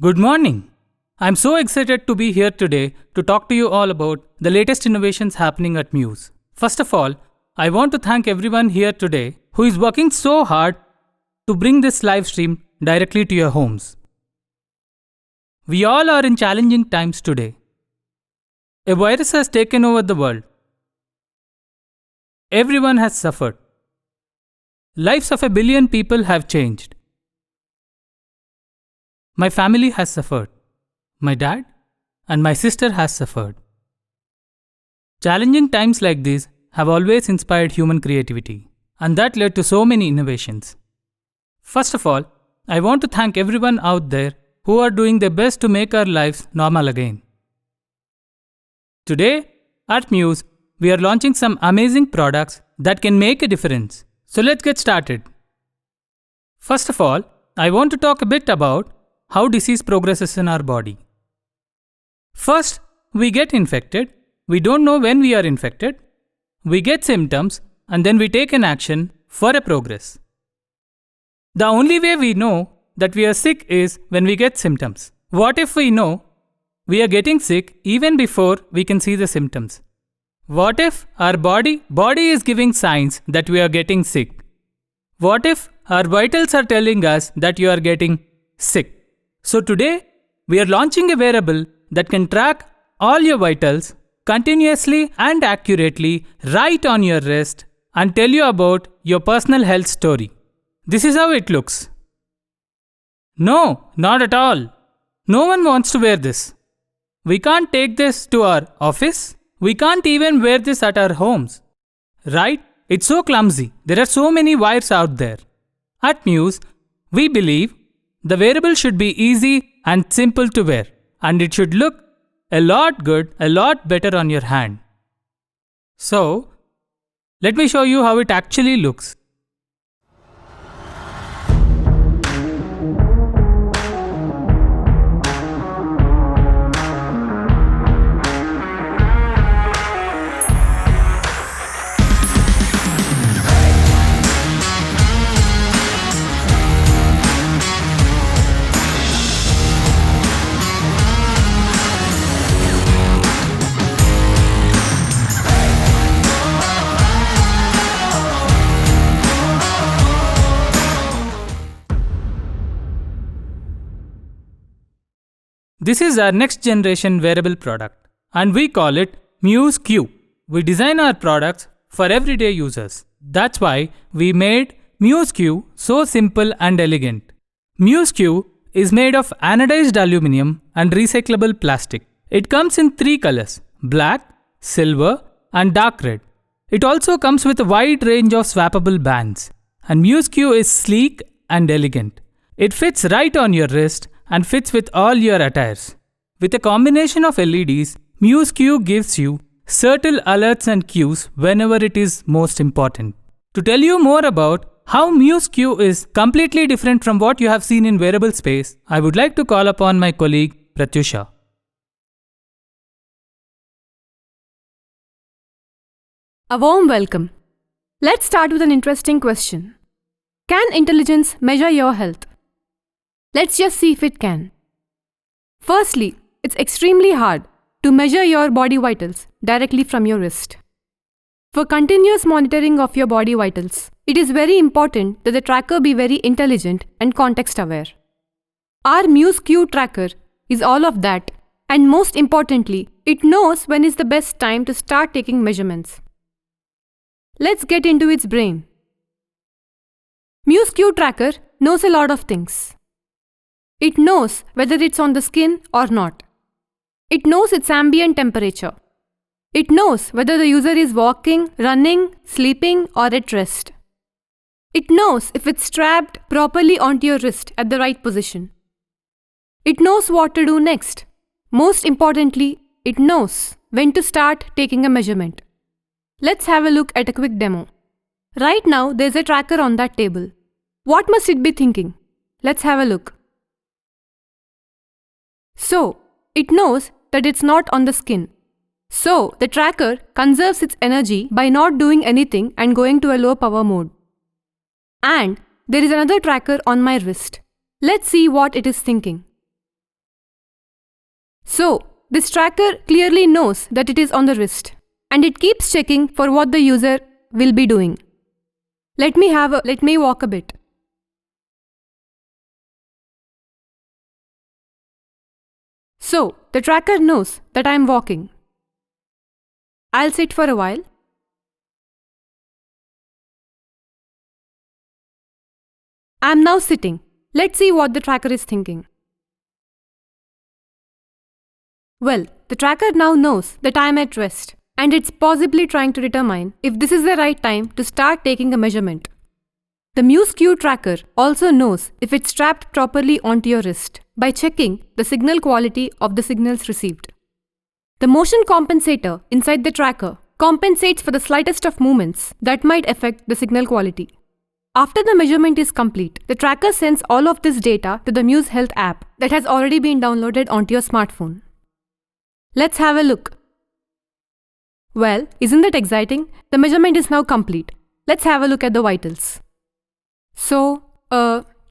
Good morning. I'm so excited to be here today to talk to you all about the latest innovations happening at Muse. First of all, I want to thank everyone here today who is working so hard to bring this live stream directly to your homes. We all are in challenging times today. A virus has taken over the world. Everyone has suffered. Lives of 1 billion people have changed. My family has suffered. My dad and my sister has suffered. Challenging times like these have always inspired human creativity, and that led to so many innovations. First of all, I want to thank everyone out there who are doing their best to make our lives normal again. Today, at Muse, we are launching some amazing products that can make a difference. So let's get started. First of all, I want to talk a bit about how disease progresses in our body. First, we get infected. We don't know when we are infected. We get symptoms and then we take an action for a progress. The only way we know that we are sick is when we get symptoms. What if we know we are getting sick even before we can see the symptoms? What if our body is giving signs that we are getting sick? What if our vitals are telling us that you are getting sick? So today, we are launching a wearable that can track all your vitals continuously and accurately right on your wrist and tell you about your personal health story. This is how it looks. No, not at all. No one wants to wear this. We can't take this to our office. We can't even wear this at our homes. Right? It's so clumsy. There are so many wires out there. At Muse, we believe the wearable should be easy and simple to wear, and it should look a lot better on your hand. So, let me show you how it actually looks. This is our next generation wearable product, and we call it Muse Q. We design our products for everyday users. That's why we made Muse Q so simple and elegant. Muse Q is made of anodized aluminum and recyclable plastic. It comes in 3 colors: black, silver, and dark red. It also comes with a wide range of swappable bands. And Muse Q is sleek and elegant. It fits right on your wrist and fits with all your attires. With a combination of LEDs, Muse Q gives you subtle alerts and cues whenever it is most important. To tell you more about how Muse Q is completely different from what you have seen in wearable space, I would like to call upon my colleague Prathyusha. A warm welcome. Let's start with an interesting question. Can intelligence measure your health? Let's just see if it can. Firstly, it's extremely hard to measure your body vitals directly from your wrist. For continuous monitoring of your body vitals, it is very important that the tracker be very intelligent and context-aware. Our Muse Q tracker is all of that, and most importantly, it knows when is the best time to start taking measurements. Let's get into its brain. Muse Q tracker knows a lot of things. It knows whether it's on the skin or not. It knows its ambient temperature. It knows whether the user is walking, running, sleeping, or at rest. It knows if it's strapped properly onto your wrist at the right position. It knows what to do next. Most importantly, it knows when to start taking a measurement. Let's have a look at a quick demo. Right now, there's a tracker on that table. What must it be thinking? Let's have a look. So, it knows that it's not on the skin. So, the tracker conserves its energy by not doing anything and going to a low power mode. And there is another tracker on my wrist. Let's see what it is thinking. So, this tracker clearly knows that it is on the wrist, and it keeps checking for what the user will be doing. Let me walk a bit. So, the tracker knows that I am walking. I'll sit for a while. I am now sitting. Let's see what the tracker is thinking. Well, the tracker now knows that I am at rest, and it's possibly trying to determine if this is the right time to start taking a measurement. The Muse Q tracker also knows if it's strapped properly onto your wrist by checking the signal quality of the signals received. The motion compensator inside the tracker compensates for the slightest of movements that might affect the signal quality. After the measurement is complete, the tracker sends all of this data to the Muse Health app that has already been downloaded onto your smartphone. Let's have a look. Well, isn't that exciting? The measurement is now complete. Let's have a look at the vitals. So,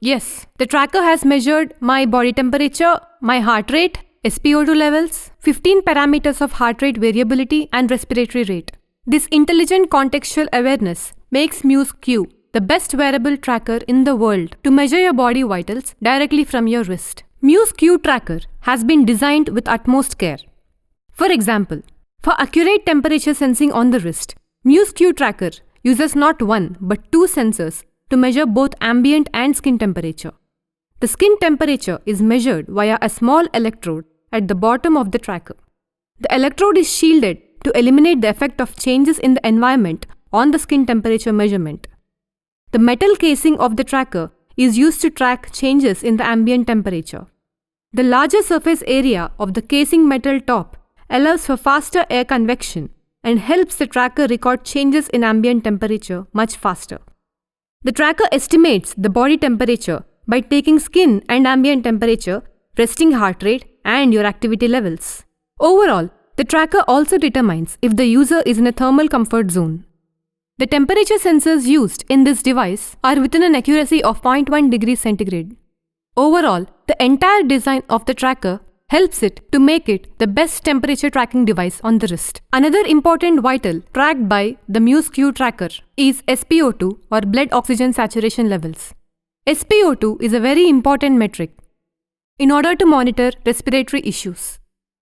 yes, the tracker has measured my body temperature, my heart rate, SpO2 levels, 15 parameters of heart rate variability and respiratory rate. This intelligent contextual awareness makes Muse Q the best wearable tracker in the world to measure your body vitals directly from your wrist. Muse Q tracker has been designed with utmost care. For example, for accurate temperature sensing on the wrist, Muse Q tracker uses not one but two sensors to measure both ambient and skin temperature. The skin temperature is measured via a small electrode at the bottom of the tracker. The electrode is shielded to eliminate the effect of changes in the environment on the skin temperature measurement. The metal casing of the tracker is used to track changes in the ambient temperature. The larger surface area of the casing metal top allows for faster air convection and helps the tracker record changes in ambient temperature much faster. The tracker estimates the body temperature by taking skin and ambient temperature, resting heart rate, and your activity levels. Overall, the tracker also determines if the user is in a thermal comfort zone. The temperature sensors used in this device are within an accuracy of 0.1 degrees centigrade. Overall, the entire design of the tracker helps it to make it the best temperature tracking device on the wrist. Another important vital tracked by the Muse Q tracker is SpO2 or blood oxygen saturation levels. SpO2 is a very important metric in order to monitor respiratory issues.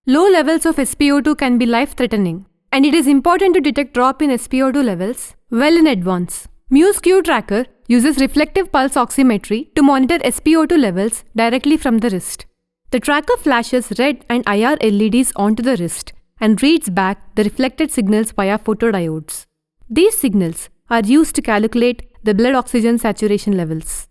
Low levels of SpO2 can be life-threatening, and it is important to detect drop in SpO2 levels well in advance. Muse Q tracker uses reflective pulse oximetry to monitor SpO2 levels directly from the wrist. The tracker flashes red and IR LEDs onto the wrist and reads back the reflected signals via photodiodes. These signals are used to calculate the blood oxygen saturation levels.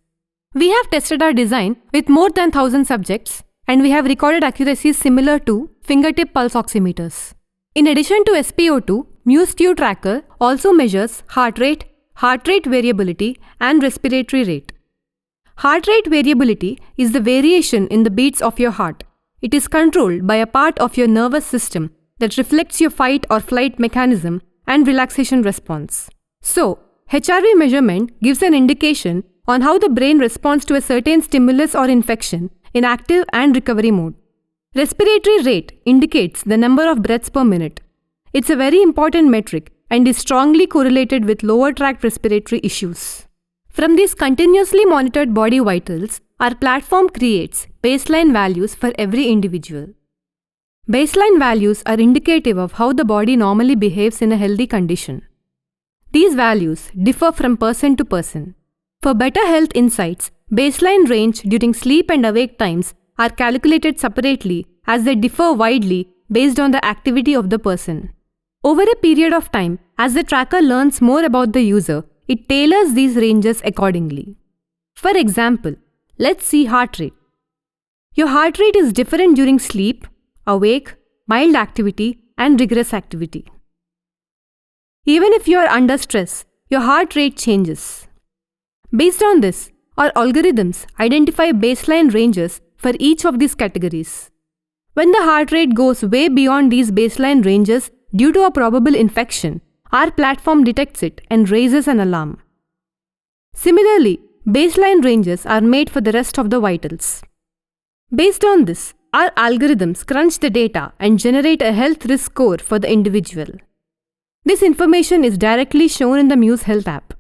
We have tested our design with more than 1,000 subjects, and we have recorded accuracies similar to fingertip pulse oximeters. In addition to SpO2, Muse Q tracker also measures heart rate variability, and respiratory rate. Heart rate variability is the variation in the beats of your heart. It is controlled by a part of your nervous system that reflects your fight or flight mechanism and relaxation response. So, HRV measurement gives an indication on how the brain responds to a certain stimulus or infection in active and recovery mode. Respiratory rate indicates the number of breaths per minute. It's a very important metric and is strongly correlated with lower tract respiratory issues. From these continuously monitored body vitals, our platform creates baseline values for every individual. Baseline values are indicative of how the body normally behaves in a healthy condition. These values differ from person to person. For better health insights, baseline range during sleep and awake times are calculated separately as they differ widely based on the activity of the person. Over a period of time, as the tracker learns more about the user, it tailors these ranges accordingly. For example, let's see heart rate. Your heart rate is different during sleep, awake, mild activity, and rigorous activity. Even if you are under stress, your heart rate changes. Based on this, our algorithms identify baseline ranges for each of these categories. When the heart rate goes way beyond these baseline ranges due to a probable infection, our platform detects it and raises an alarm. Similarly, baseline ranges are made for the rest of the vitals. Based on this, our algorithms crunch the data and generate a health risk score for the individual. This information is directly shown in the Muse Health app.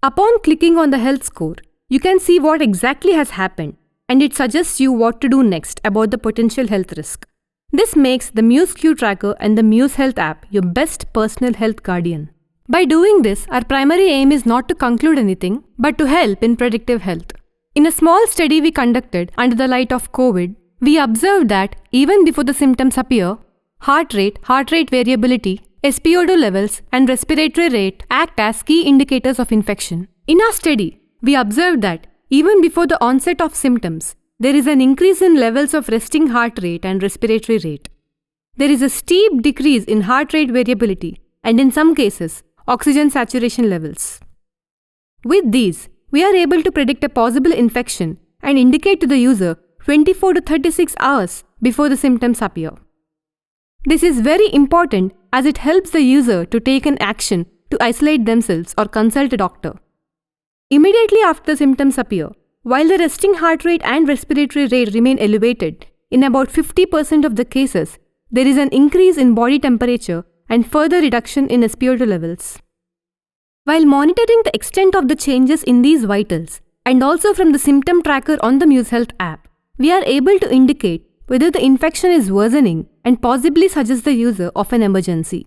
Upon clicking on the health score, you can see what exactly has happened, and it suggests you what to do next about the potential health risk. This makes the Muse Q Tracker and the Muse Health app your best personal health guardian. By doing this, our primary aim is not to conclude anything, but to help in predictive health. In a small study we conducted under the light of COVID, we observed that even before the symptoms appear, heart rate variability, SpO2 levels, and respiratory rate act as key indicators of infection. In our study, we observed that even before the onset of symptoms, there is an increase in levels of resting heart rate and respiratory rate. There is a steep decrease in heart rate variability and in some cases, oxygen saturation levels. With these, we are able to predict a possible infection and indicate to the user 24 to 36 hours before the symptoms appear. This is very important as it helps the user to take an action to isolate themselves or consult a doctor. Immediately after the symptoms appear, while the resting heart rate and respiratory rate remain elevated, in about 50% of the cases, there is an increase in body temperature and further reduction in SpO2 levels. While monitoring the extent of the changes in these vitals and also from the symptom tracker on the Muse Health app, we are able to indicate whether the infection is worsening and possibly suggest the user of an emergency.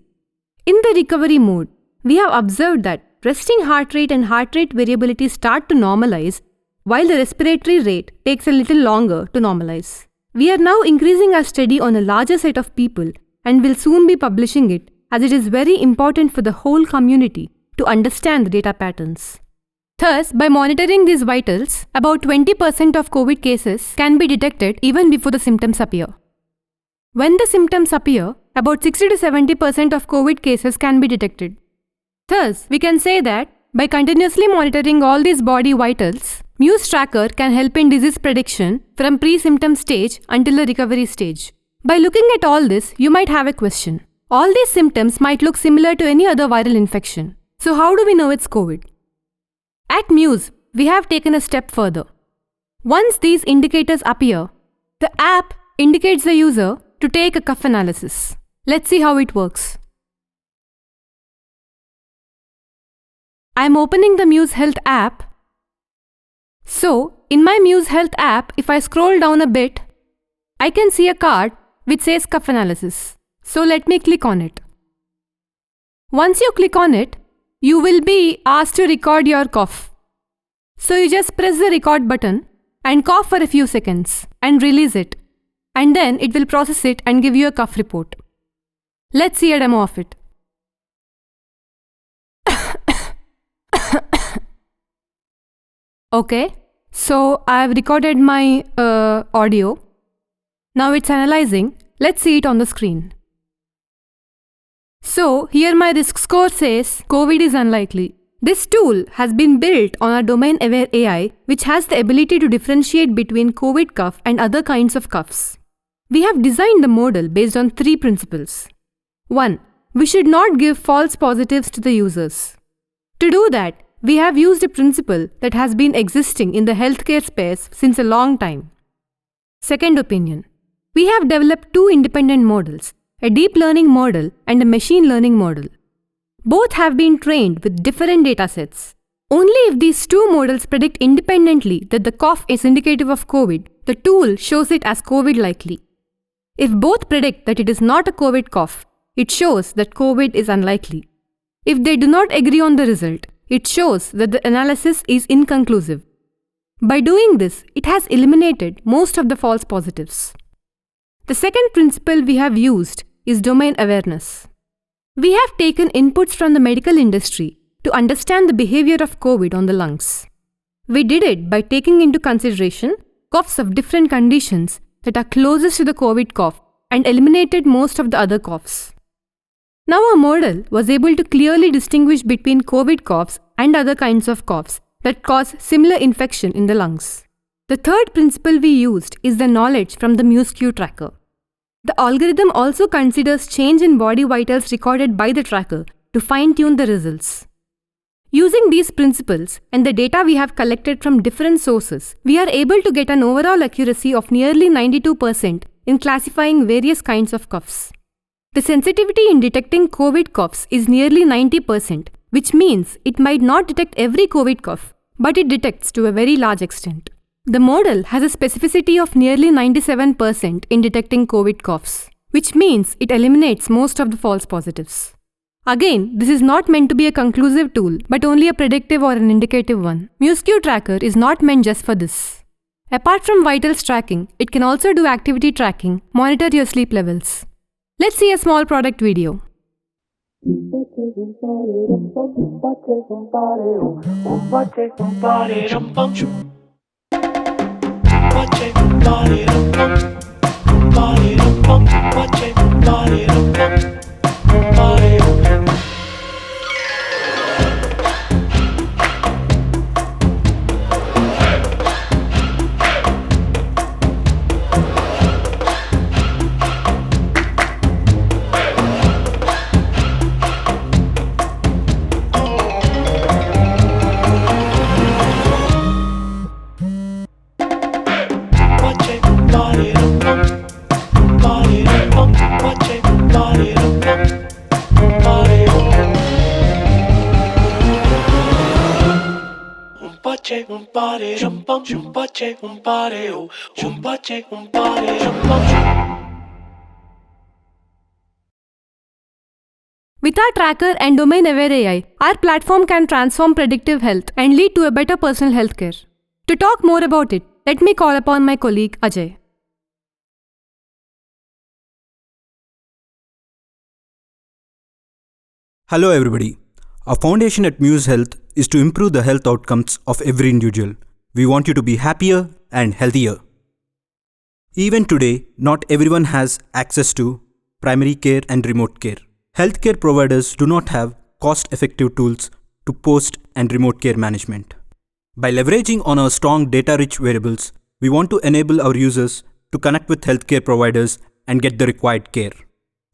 In the recovery mode, we have observed that resting heart rate and heart rate variability start to normalize, while the respiratory rate takes a little longer to normalize. We are now increasing our study on a larger set of people and will soon be publishing it as it is very important for the whole community to understand the data patterns. Thus, by monitoring these vitals, about 20% of COVID cases can be detected even before the symptoms appear. When the symptoms appear, about 60 to 70% of COVID cases can be detected. Thus, we can say that by continuously monitoring all these body vitals, Muse Tracker can help in disease prediction from pre-symptom stage until the recovery stage. By looking at all this, you might have a question. All these symptoms might look similar to any other viral infection. So how do we know it's COVID? At Muse, we have taken a step further. Once these indicators appear, the app indicates the user to take a cough analysis. Let's see how it works. I am opening the Muse Health app. So, in my Muse Health app, if I scroll down a bit, I can see a card which says cough analysis. So let me click on it. Once you click on it, you will be asked to record your cough. So you just press the record button and cough for a few seconds and release it. And then it will process it and give you a cough report. Let's see a demo of it. Okay, so I have recorded my audio. Now it's analyzing. Let's see it on the screen. So here my risk score says COVID is unlikely. This tool has been built on our domain-aware AI, which has the ability to differentiate between COVID cough and other kinds of coughs. We have designed the model based on 3 principles. 1. We should not give false positives to the users. To do that, we have used a principle that has been existing in the healthcare space since a long time. Second opinion. We have developed 2 independent models, a deep learning model and a machine learning model. Both have been trained with different datasets. Only if these 2 models predict independently that the cough is indicative of COVID, the tool shows it as COVID likely. If both predict that it is not a COVID cough, it shows that COVID is unlikely. If they do not agree on the result, it shows that the analysis is inconclusive. By doing this, it has eliminated most of the false positives. The second principle we have used is domain awareness. We have taken inputs from the medical industry to understand the behavior of COVID on the lungs. We did it by taking into consideration coughs of different conditions that are closest to the COVID cough and eliminated most of the other coughs. Now our model was able to clearly distinguish between COVID coughs and other kinds of coughs that cause similar infection in the lungs. The third principle we used is the knowledge from the Muse Q tracker. The algorithm also considers change in body vitals recorded by the tracker to fine-tune the results. Using these principles and the data we have collected from different sources, we are able to get an overall accuracy of nearly 92% in classifying various kinds of coughs. The sensitivity in detecting COVID coughs is nearly 90%, which means it might not detect every COVID cough, but it detects to a very large extent. The model has a specificity of nearly 97% in detecting COVID coughs, which means it eliminates most of the false positives. Again, this is not meant to be a conclusive tool, but only a predictive or an indicative one. Muse Care tracker is not meant just for this. Apart from vitals tracking, it can also do activity tracking, monitor your sleep levels. Let's see a small product video. With our tracker and domain-aware AI, our platform can transform predictive health and lead to a better personal health care. To talk more about it, let me call upon my colleague Ajay. Hello everybody. Our foundation at Muse Health is to improve the health outcomes of every individual. We want you to be happier and healthier. Even today, not everyone has access to primary care and remote care. Healthcare providers do not have cost-effective tools to post and remote care management. By leveraging on our strong data-rich wearables, we want to enable our users to connect with healthcare providers and get the required care.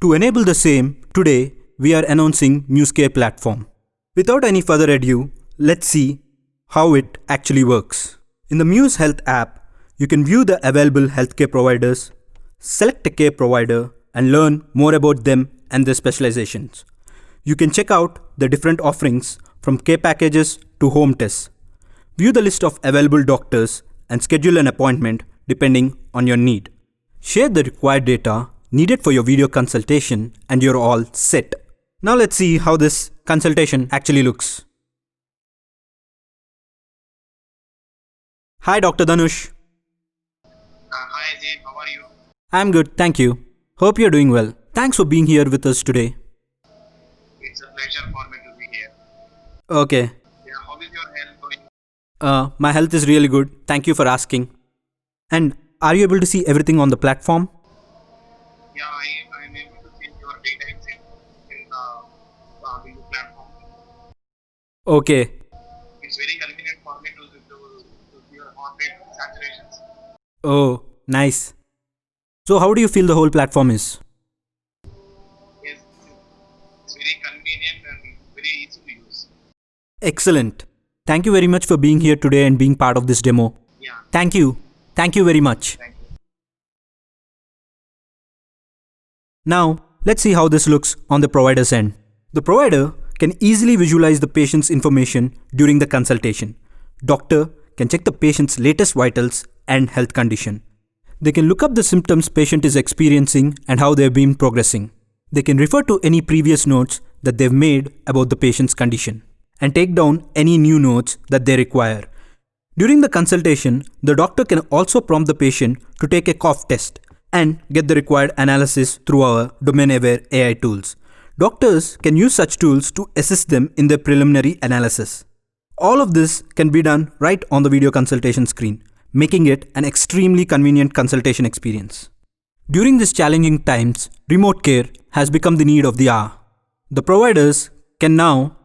To enable the same, today we are announcing Muse Care platform. Without any further ado, let's see how it actually works. In the Muse Health app, you can view the available healthcare providers, select a care provider, and learn more about them and their specializations. You can check out the different offerings from care packages to home tests. View the list of available doctors and schedule an appointment depending on your need. Share the required data needed for your video consultation and you're all set. Now let's see how this consultation actually looks. Hi Dr. Dhanush. Hi Ajay, how are you? I'm good, thank you. Hope you're doing well. Thanks for being here with us today. It's a pleasure for me to be here. Okay. Yeah, how is your health going? My health is really good. Thank you for asking. And are you able to see everything on the platform? Yeah, I am able to see your data in the Video platform. Okay. It's very convenient for me to see your heart rate saturations. Oh, nice. So how do you feel the whole platform is? Yes, it's very convenient and very easy to use. Excellent. Thank you very much for being here today and being part of this demo. Yeah, Thank you. Thank you very much. thank you. Now, let's see how this looks on the provider's end. The provider can easily visualize the patient's information during the consultation. Doctor can check the patient's latest vitals and health condition. They can look up the symptoms patient is experiencing and how they've been progressing. They can refer to any previous notes that they've made about the patient's condition and take down any new notes that they require. During the consultation, the doctor can also prompt the patient to take a cough test and get the required analysis through our domain-aware AI tools. Doctors can use such tools to assist them in their preliminary analysis. All of this can be done right on the video consultation screen, making it an extremely convenient consultation experience. During these challenging times, remote care has become the need of the hour. The providers can now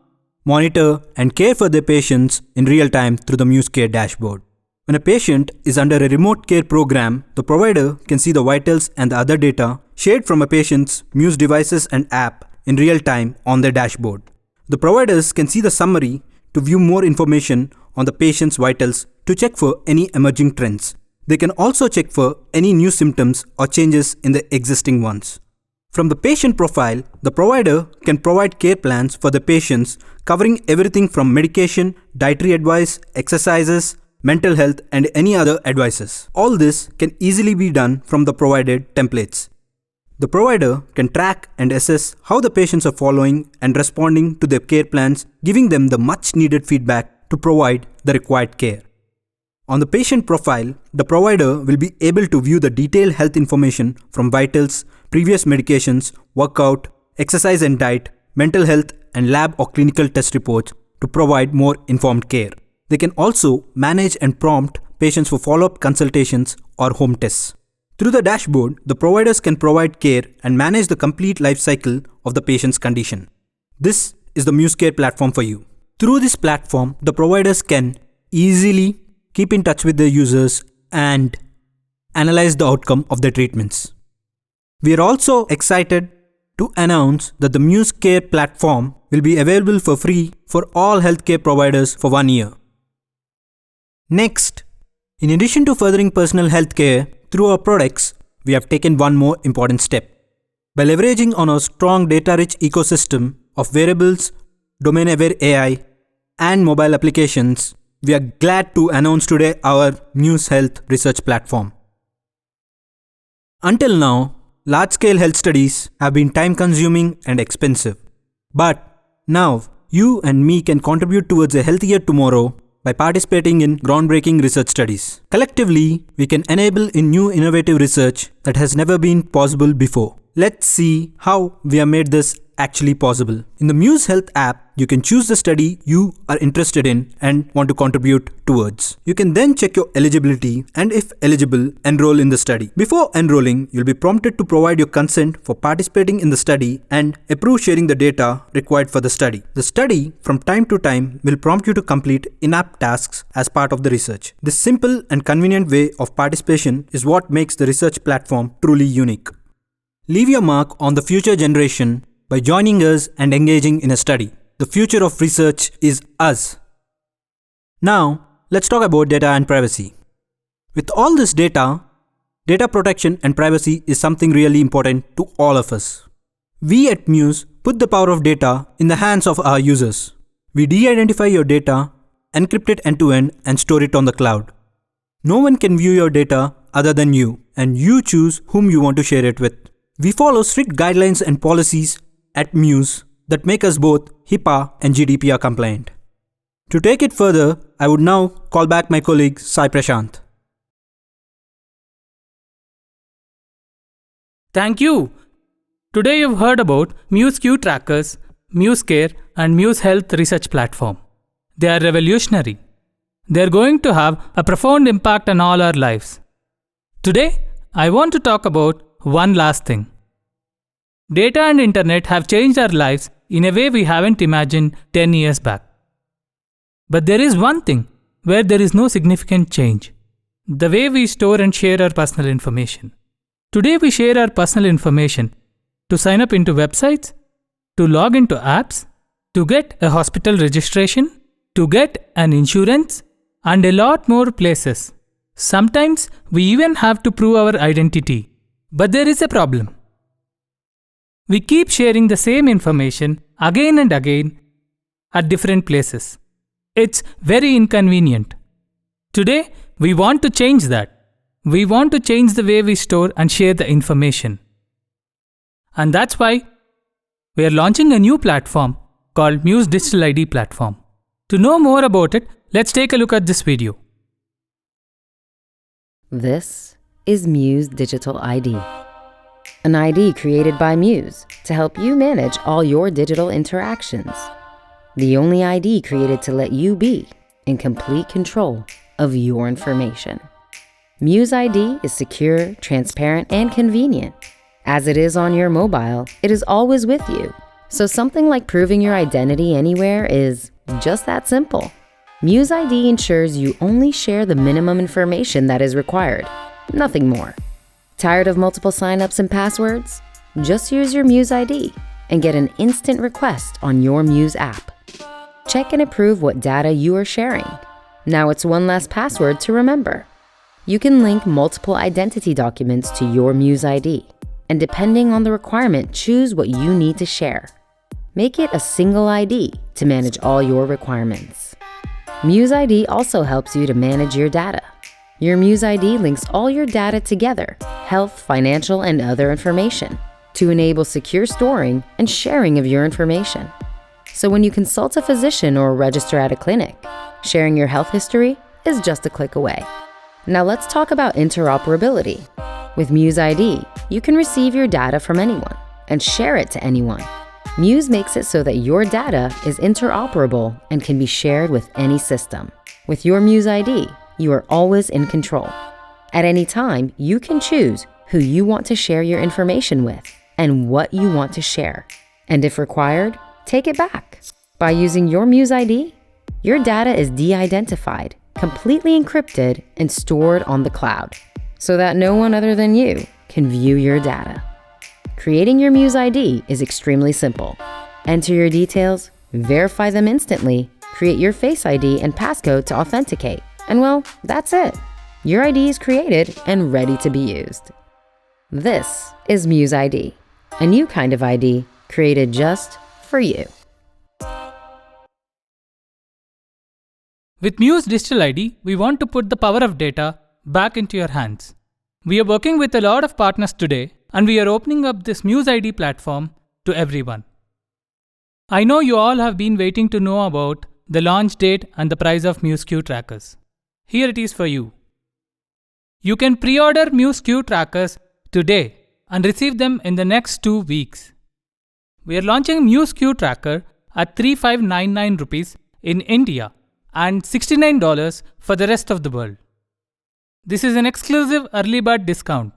monitor and care for their patients in real time through the Muse Care dashboard. When a patient is under a remote care program, the provider can see the vitals and the other data shared from a patient's Muse devices and app in real time on their dashboard. The providers can see the summary to view more information on the patient's vitals to check for any emerging trends. They can also check for any new symptoms or changes in the existing ones. From the patient profile, the provider can provide care plans for the patients covering everything from medication, dietary advice, exercises, mental health, and any other advices. All this can easily be done from the provided templates. The provider can track and assess how the patients are following and responding to their care plans, giving them the much needed feedback to provide the required care. On the patient profile, the provider will be able to view the detailed health information from vitals, previous medications, workout, exercise and diet, mental health, and lab or clinical test reports to provide more informed care. They can also manage and prompt patients for follow-up consultations or home tests. Through the dashboard, the providers can provide care and manage the complete life cycle of the patient's condition. This is the Muse Care platform for you. Through this platform, the providers can easily keep in touch with their users and analyze the outcome of their treatments. We are also excited to announce that the Muse Care platform will be available for free for all healthcare providers for 1 year. Next, in addition to furthering personal healthcare through our products, we have taken one more important step. By leveraging on our strong data-rich ecosystem of wearables, domain-aware AI, and mobile applications, we are glad to announce today our Muse Health Research platform. Until now, large-scale health studies have been time-consuming and expensive. But now, you and me can contribute towards a healthier tomorrow by participating in groundbreaking research studies. Collectively, we can enable in new innovative research that has never been possible before. Let's see how we have made this actually possible. In the Muse Health app, you can choose the study you are interested in and want to contribute towards. You can then check your eligibility and, if eligible, enroll in the study. Before enrolling, you'll be prompted to provide your consent for participating in the study and approve sharing the data required for the study. The study, from time to time, will prompt you to complete in-app tasks as part of the research. This simple and convenient way of participation is what makes the research platform truly unique. Leave your mark on the future generation by joining us and engaging in a study. The future of research is us. Now, let's talk about data and privacy. With all this data protection and privacy is something really important to all of us. We at Muse put the power of data in the hands of our users. We de-identify your data, encrypt it end-to-end, and store it on the cloud. No one can view your data other than you, and you choose whom you want to share it with. We follow strict guidelines and policies at Muse that make us both HIPAA and GDPR compliant. To take it further, I would now call back my colleague Sai Prasanth. Thank you. Today you've heard about Muse Q trackers, Muse Care, and Muse Health Research platform. They are revolutionary. They are going to have a profound impact on all our lives. Today, I want to talk about one last thing. Data and internet have changed our lives in a way we haven't imagined 10 years back. But there is one thing where there is no significant change: the way we store and share our personal information. Today we share our personal information to sign up into websites, to log into apps, to get a hospital registration, to get an insurance, and a lot more places. Sometimes we even have to prove our identity. But there is a problem. We keep sharing the same information again and again at different places. It's very inconvenient. Today, we want to change that. We want to change the way we store and share the information. And that's why we are launching a new platform called Muse Digital ID Platform. To know more about it, let's take a look at this video. This is Muse Digital ID. An ID created by Muse to help you manage all your digital interactions. The only ID created to let you be in complete control of your information. Muse ID is secure, transparent, and convenient. As it is on your mobile, it is always with you. So something like proving your identity anywhere is just that simple. Muse ID ensures you only share the minimum information that is required, nothing more. Tired of multiple signups and passwords? Just use your Muse ID and get an instant request on your Muse app. Check and approve what data you are sharing. Now it's one less password to remember. You can link multiple identity documents to your Muse ID, and depending on the requirement, choose what you need to share. Make it a single ID to manage all your requirements. Muse ID also helps you to manage your data. Your Muse ID links all your data together, health, financial, and other information, to enable secure storing and sharing of your information. So when you consult a physician or register at a clinic, sharing your health history is just a click away. Now let's talk about interoperability. With Muse ID, you can receive your data from anyone and share it to anyone. Muse makes it so that your data is interoperable and can be shared with any system. With your Muse ID, you are always in control. At any time, you can choose who you want to share your information with and what you want to share. And if required, take it back. By using your Muse ID, your data is de-identified, completely encrypted, and stored on the cloud, so that no one other than you can view your data. Creating your Muse ID is extremely simple. Enter your details, verify them instantly, create your Face ID and passcode to authenticate, and well, that's it. Your ID is created and ready to be used. This is Muse ID, a new kind of ID created just for you. With Muse Digital ID, we want to put the power of data back into your hands. We are working with a lot of partners today, and we are opening up this Muse ID platform to everyone. I know you all have been waiting to know about the launch date and the price of Muse Q trackers. Here it is for you. You can pre-order Muse Q trackers today and receive them in the next 2 weeks. We are launching Muse Q tracker at 3599 rupees in India and $69 for the rest of the world. This is an exclusive early bird discount.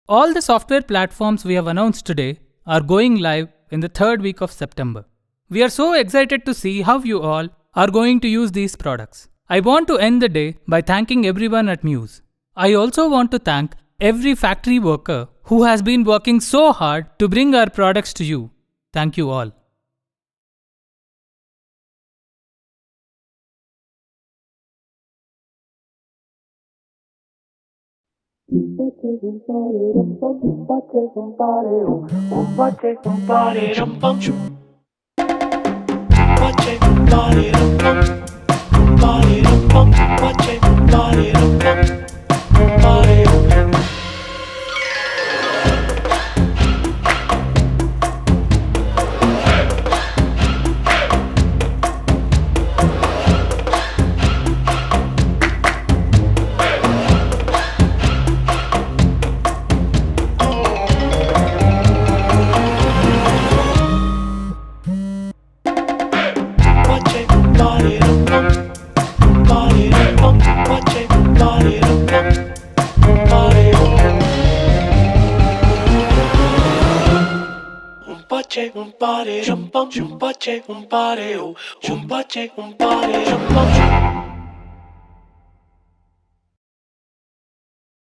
All the software platforms we have announced today are going live in the 3rd week of September. We are so excited to see how you all are going to use these products. I want to end the day by thanking everyone at Muse. I also want to thank every factory worker who has been working so hard to bring our products to you. Thank you all. un pare, rum pum,